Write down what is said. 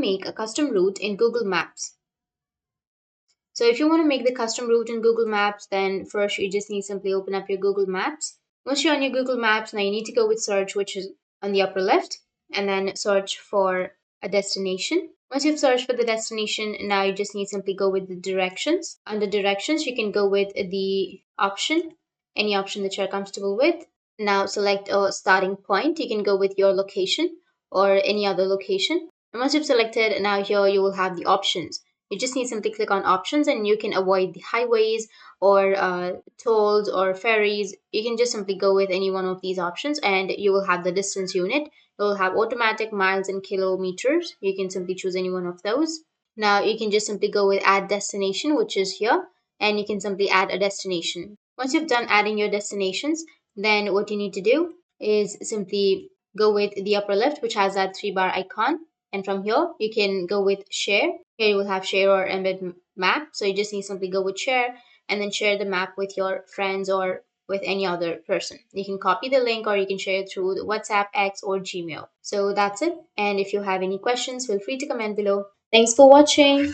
make a custom route in Google Maps. So if you want to make the custom route in Google Maps, then first you just need simply open up your Google Maps. Once you're on your Google Maps, now you need to go with search, which is on the upper left, and then search for a destination. Once you've searched for the destination, now you just need simply go with the directions. Under directions, you can go with the option, any option that you're comfortable with. Now select a starting point. You can go with your location or any other location. And once you've selected, now here you will have the options. You just need simply click on options and you can avoid the highways or tolls or ferries. You can just simply go with any one of these options and you will have the distance unit. You will have automatic miles and kilometers. You can simply choose any one of those. Now you can just simply go with add destination, which is here, and you can simply add a destination. Once you've done adding your destinations, then what you need to do is simply go with the upper left, which has that three bar icon. And from here, you can go with share. Here you will have share or embed map. So you just need to simply go with share and then share the map with your friends or with any other person. You can copy the link or you can share it through the WhatsApp, X, or Gmail. So that's it. And if you have any questions, feel free to comment below. Thanks for watching.